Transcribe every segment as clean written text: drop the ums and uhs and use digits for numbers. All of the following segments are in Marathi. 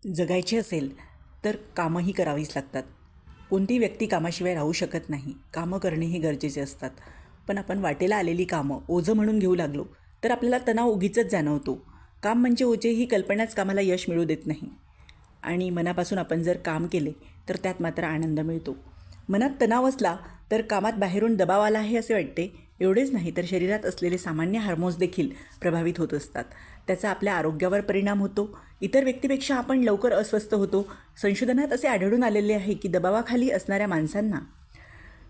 जगायचे असेल तर कामंही करावीच लागतात. कोणतीही व्यक्ती कामाशिवाय राहू शकत नाही. कामं करणे हे गरजेचे असतात. पण आपण वाटेला आलेली कामं ओझं म्हणून घेऊ लागलो तर आपल्याला तणाव उगीचच जाणवतो. काम म्हणजे ओझे ही कल्पनाच कामाला यश मिळू देत नाही. आणि मनापासून आपण जर काम केले तर त्यात मात्र आनंद मिळतो. मनात तणाव असला तर कामात बाहेरून दबाव आला आहे असे वाटते. एवढेच नाही तर शरीरात असलेले सामान्य हार्मोन्स देखील प्रभावित होत असतात. त्याचा आपल्या आरोग्यावर परिणाम होतो. इतर व्यक्तीपेक्षा आपण लवकर अस्वस्थ होतो. संशोधनात असे आढळून आलेले आहे की दबावाखाली असणाऱ्या माणसांना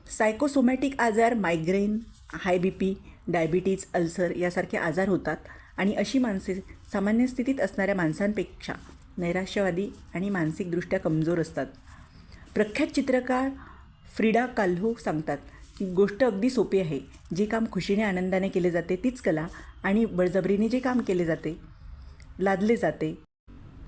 सायकोसोमॅटिक आजार, मायग्रेन, हाय BP, डायबिटीज, अल्सर यासारखे आजार होतात. आणि अशी माणसे सामान्य स्थितीत असणाऱ्या माणसांपेक्षा नैराश्यवादी आणि मानसिकदृष्ट्या कमजोर असतात. प्रख्यात चित्रकार फ्रिडा काल्हो सांगतात की गोष्ट अगदी सोपी आहे. जे काम खुशीने आनंदाने केले जाते तीच कला, आणि बळजबरीने जे काम केले जाते, लादले जाते,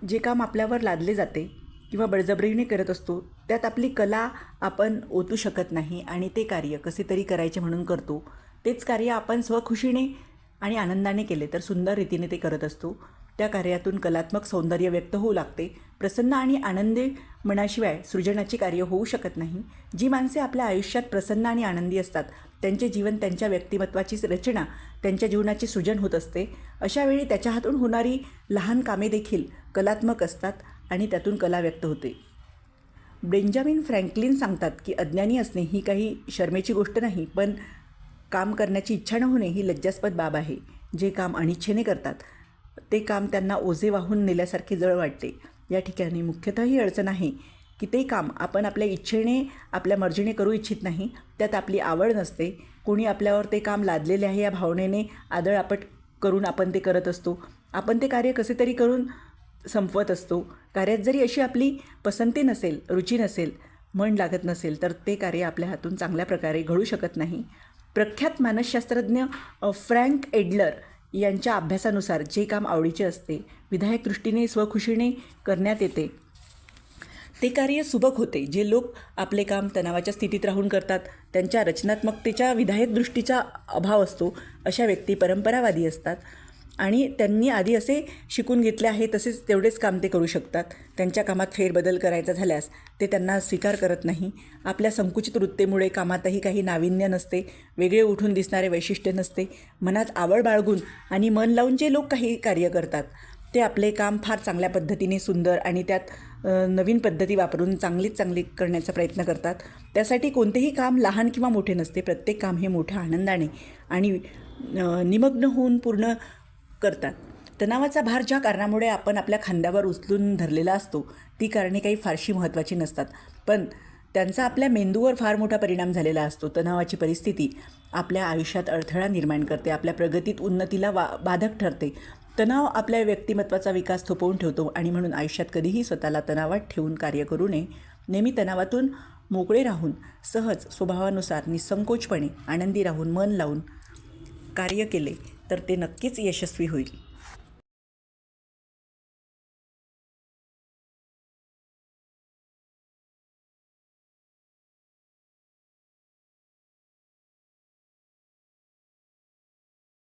जे काम आपल्यावर लादले जाते किंवा बळजबरीने करत असतो त्यात आपली कला आपण ओतू शकत नाही. आणि ते कार्य कसे तरी करायचे म्हणून करतो. तेच कार्य आपण स्वखुशीने आणि आनंदाने केले तर सुंदर रीतीने ते करत असतो. त्या कार्यातून कलात्मक सौंदर्य व्यक्त होऊ लागते. प्रसन्न आणि आनंदी मनाशिवाय सृजनाची कार्य होऊ शकत नाही. जी माणसे आपल्या आयुष्यात प्रसन्न आणि आनंदी असतात त्यांचे जीवन, त्यांच्या व्यक्तिमत्वाची रचना, त्यांच्या जीवनाचे सृजन होत असते. अशावेळी त्याच्या हातून होणारी लहान कामे देखील कलात्मक असतात आणि त्यातून कला व्यक्त होते. बेंजामिन फ्रँकलिन सांगतात की अज्ञानी असणे ही काही शरमेची गोष्ट नाही, पण काम करण्याची इच्छा न होणे ही लज्जास्पद बाब आहे. जे काम अनिच्छेने करतात ते काम त्यांना ओझे वाहून नेल्यासारखे जड वाटते. या ठिकाणी मुख्यतः ही अडचण आहे की ते काम आपण आपल्या इच्छेने, आपल्या मर्जीने करू इच्छित नाही. त्यात आपली आवड नसते. कोणी आपल्यावर ते काम लादलेले आहे या भावनेने आदळआपट करून आपण ते करत असतो. आपण ते कार्य कसे तरी करून संपवत असतो. कार्यात जरी अशी आपली पसंती नसेल, रुची नसेल, मन लागत नसेल तर ते कार्य आपल्या हातून चांगल्या प्रकारे घडू शकत नाही. प्रख्यात मानसशास्त्रज्ञ फ्रँक एडलर यांच्या अभ्यासानुसार जे काम आवडीचे असते, विधायक दृष्टीने स्वखुशीने करण्यात येते, ते कार्य सुबक होते. जे लोक आपले काम तणावाच्या स्थितीत राहून करतात त्यांच्या रचनात्मकतेच्या, विधायक दृष्टीचा अभाव असतो. अशा व्यक्ती परंपरावादी असतात आणि त्यांनी आधी असे शिकून घेतले आहे तसेच तेवढेच काम ते करू शकतात. त्यांच्या कामात फेरबदल करायचा झाल्यास ते त्यांना स्वीकार करत नाही. आपल्या संकुचित वृत्तीमुळे कामातही काही नाविन्य नसते, वेगळे उठून दिसणारे वैशिष्ट्य नसते. मनात आवड बाळगून आणि मन लावून जे लोक काही कार्य करतात ते आपले काम फार चांगल्या पद्धतीने, सुंदर आणि त्यात नवीन पद्धती वापरून चांगली करण्याचा प्रयत्न करतात. त्यासाठी कोणतेही काम लहान किंवा मोठे नसते. प्रत्येक काम हे मोठ्या आनंदाने आणि निमग्न होऊन पूर्ण करतात. तणावाचा भार ज्या कारणामुळे आपण आपल्या खांद्यावर उचलून धरलेला असतो ती कारणे काही फारशी महत्त्वाची नसतात, पण त्यांचा आपल्या मेंदूवर फार मोठा परिणाम झालेला असतो. तणावाची परिस्थिती आपल्या आयुष्यात अडथळा निर्माण करते, आपल्या प्रगतीत, उन्नतीला बाधक ठरते. तणाव आपल्या व्यक्तिमत्वाचा विकास थोपवून ठेवतो आणि म्हणून आयुष्यात कधीही स्वतःला तणावात ठेवून कार्य करू नये. नेहमी तणावातून मोकळे राहून सहज स्वभावानुसार निसंकोचपणे आनंदी राहून मन लावून कार्य केले तर ते नक्कीच यशस्वी होईल.